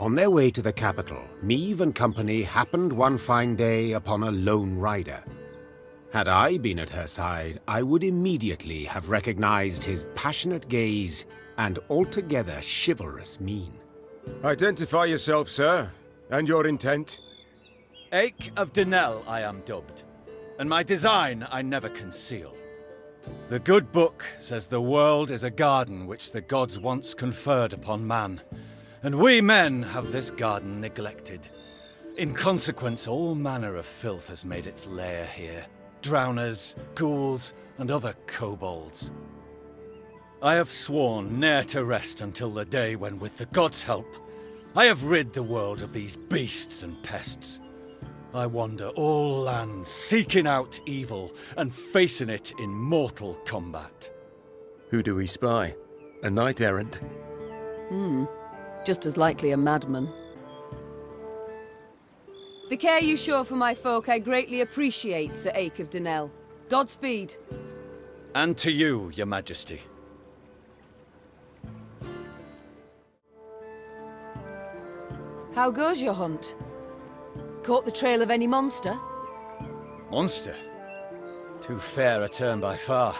On their way to the capital, Meve and company happened one fine day upon a lone rider. Had I been at her side, I would immediately have recognized his passionate gaze and altogether chivalrous mien. Identify yourself, sir, and your intent. Eyck of Denesle I am dubbed, and my design I never conceal. The good book says the world is a garden which the gods once conferred upon man, and we men have this garden neglected. In consequence, all manner of filth has made its lair here. Drowners, ghouls, and other kobolds. I have sworn ne'er to rest until the day when, with the gods' help, I have rid the world of these beasts and pests. I wander all lands, seeking out evil and facing it in mortal combat. Who do we spy? A knight errant? Just as likely a madman. The care you show for my folk I greatly appreciate, Sir Eyck of Denesle. Godspeed. And to you, your majesty. How goes your hunt? Caught the trail of any monster? Monster? Too fair a term by far.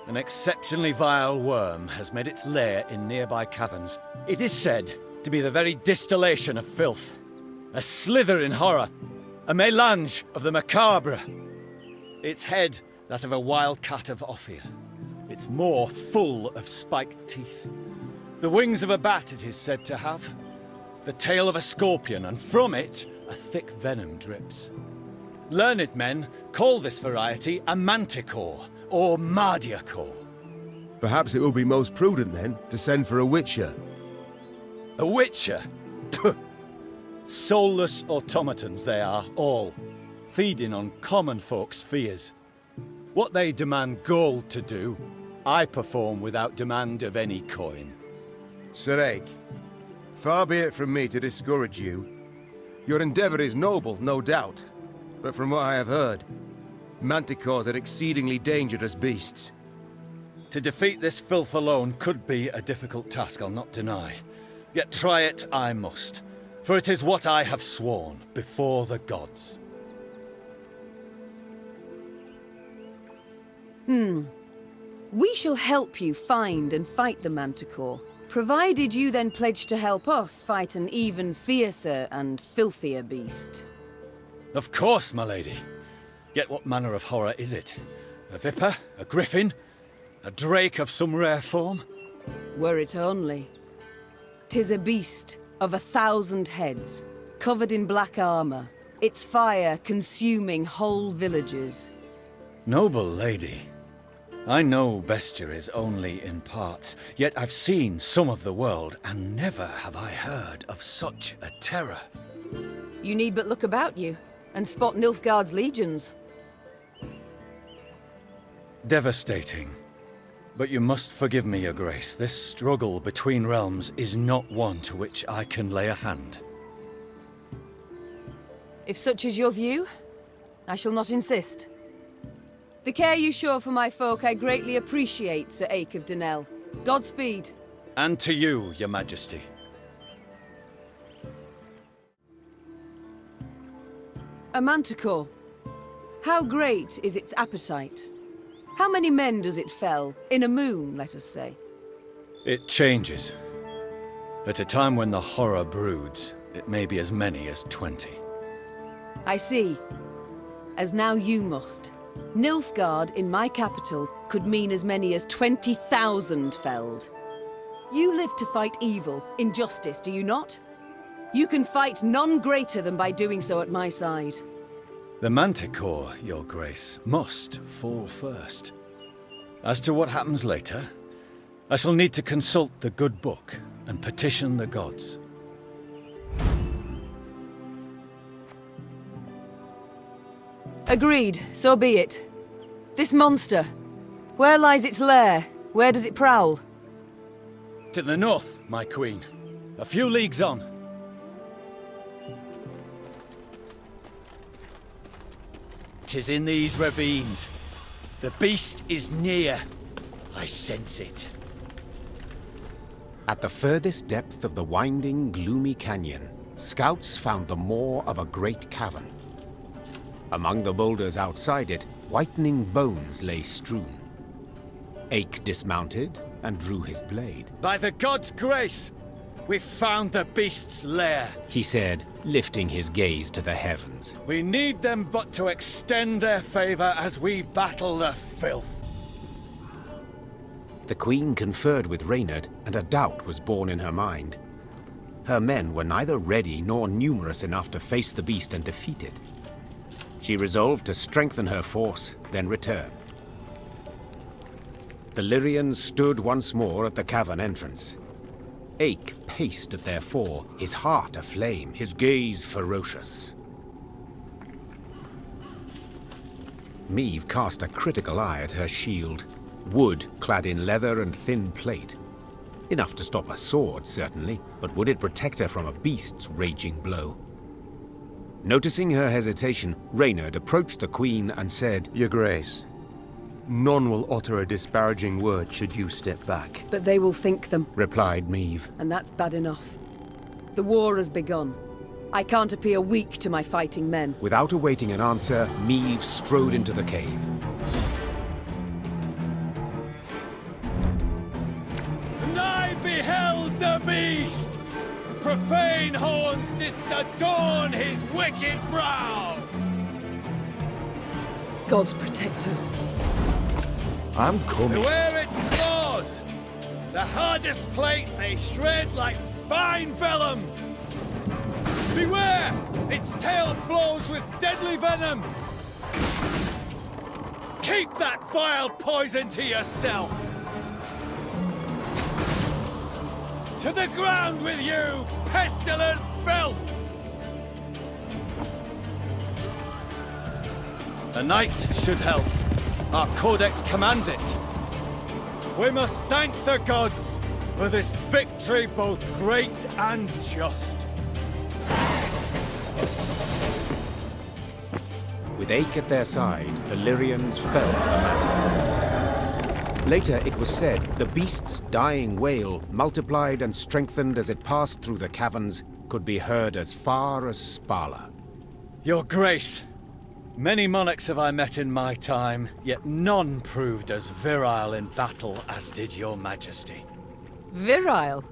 An exceptionally vile worm has made its lair in nearby caverns. It is said to be the very distillation of filth. A slither in horror. A mélange of the macabre. Its head, that of a wild cat of Ophir. Its maw full of spiked teeth. The wings of a bat it is said to have. The tail of a scorpion, and from it, a thick venom drips. Learned men call this variety a Manticore, or Manticore. Perhaps it will be most prudent, then, to send for a witcher. A witcher? Soulless automatons they are, all, feeding on common folks' fears. What they demand gold to do, I perform without demand of any coin. Sir Eyck, far be it from me to discourage you. Your endeavor is noble, no doubt, but from what I have heard, manticores are exceedingly dangerous beasts. To defeat this filth alone could be a difficult task, I'll not deny. Yet try it I must, for it is what I have sworn before the gods. We shall help you find and fight the Manticore, provided you then pledge to help us fight an even fiercer and filthier beast. Of course, my lady. Yet what manner of horror is it? A viper? A griffin? A drake of some rare form? Were it only. 'Tis a beast of 1,000 heads, covered in black armor, its fire consuming whole villages. Noble lady, I know bestiaries only in parts, yet I've seen some of the world, and never have I heard of such a terror. You need but look about you, and spot Nilfgaard's legions. Devastating. But you must forgive me, your grace. This struggle between realms is not one to which I can lay a hand. If such is your view, I shall not insist. The care you show for my folk I greatly appreciate, Sir Eyck of Denesle. Godspeed. And to you, your majesty. A manticore. How great is its appetite? How many men does it fell? In a moon, let us say. It changes. At a time when the horror broods, it may be as many as 20. I see. As now you must. Nilfgaard in my capital could mean as many as 20,000 felled. You live to fight evil, injustice, do you not? You can fight none greater than by doing so at my side. The Manticore, your grace, must fall first. As to what happens later, I shall need to consult the good book and petition the gods. Agreed, so be it. This monster, where lies its lair? Where does it prowl? To the north, my queen. A few leagues on. 'Tis in these ravines. The beast is near. I sense it. At the furthest depth of the winding, gloomy canyon, scouts found the maw of a great cavern. Among the boulders outside it, whitening bones lay strewn. Eyck dismounted and drew his blade. By the god's grace, we've found the beast's lair, He said, lifting his gaze to the heavens. We need them but to extend their favor as we battle the filth. The queen conferred with Reynard, and a doubt was born in her mind. Her men were neither ready nor numerous enough to face the beast and defeat it. She resolved to strengthen her force, then return. The Lyrians stood once more at the cavern entrance. Eyck paced at their fore, his heart aflame, his gaze ferocious. Meve cast a critical eye at her shield, wood clad in leather and thin plate. Enough to stop a sword, certainly, but would it protect her from a beast's raging blow? Noticing her hesitation, Reynard approached the queen and said, Your Grace, none will utter a disparaging word should you step back. But they will think them, replied Meve. and that's bad enough. The war has begun. I can't appear weak to my fighting men. Without awaiting an answer, Meve strode into the cave. And I beheld the beast! Profane horns didst adorn his wicked brow! Gods protect us. I'm coming. Beware its claws! The hardest plate they shred like fine vellum! Beware! Its tail flows with deadly venom! Keep that vile poison to yourself! To the ground with you, pestilent filth! A knight should help. Our codex commands it. We must thank the gods for this victory both great and just. With Eyck at their side, the Lyrians fell the Manticore. Later, it was said, the beast's dying wail, multiplied and strengthened as it passed through the caverns, could be heard as far as Spala. Your Grace, many monarchs have I met in my time, yet none proved as virile in battle as did your Majesty. Virile?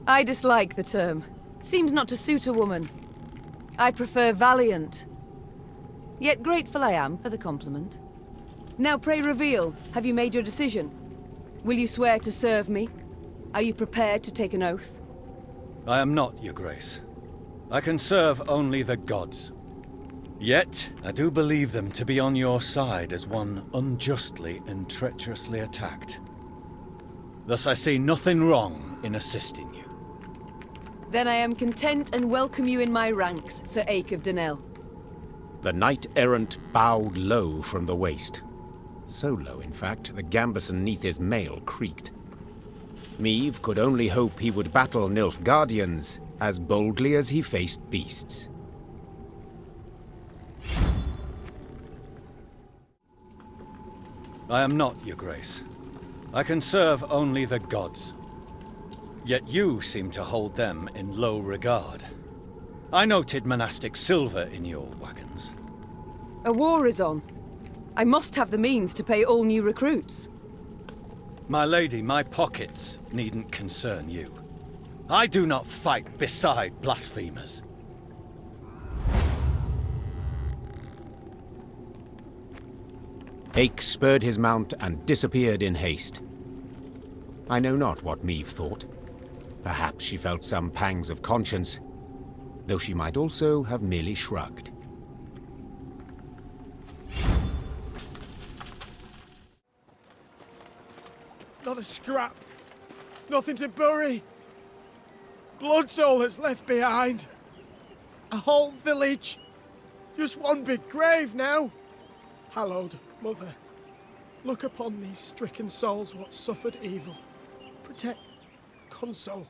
I dislike the term. Seems not to suit a woman. I prefer valiant. Yet grateful I am for the compliment. Now pray reveal, have you made your decision? Will you swear to serve me? Are you prepared to take an oath? I am not, Your Grace. I can serve only the gods. Yet, I do believe them to be on your side as one unjustly and treacherously attacked. Thus I see nothing wrong in assisting you. Then I am content and welcome you in my ranks, Sir Eyck of Denesle. The knight errant bowed low from the waist. So low, in fact, the gambeson neath his mail creaked. Meve could only hope he would battle Nilfgaardians as boldly as he faced beasts. I am not, Your Grace. I can serve only the gods. Yet you seem to hold them in low regard. I noted monastic silver in your wagons. A war is on. I must have the means to pay all new recruits. My lady, my pockets needn't concern you. I do not fight beside blasphemers. Eyck spurred his mount and disappeared in haste. I know not what Meve thought. Perhaps she felt some pangs of conscience, though she might also have merely shrugged. Not a scrap. Nothing to bury. Blood's all that's left behind. A whole village. Just one big grave now. Hallowed Mother, look upon these stricken souls what suffered evil. Protect, console,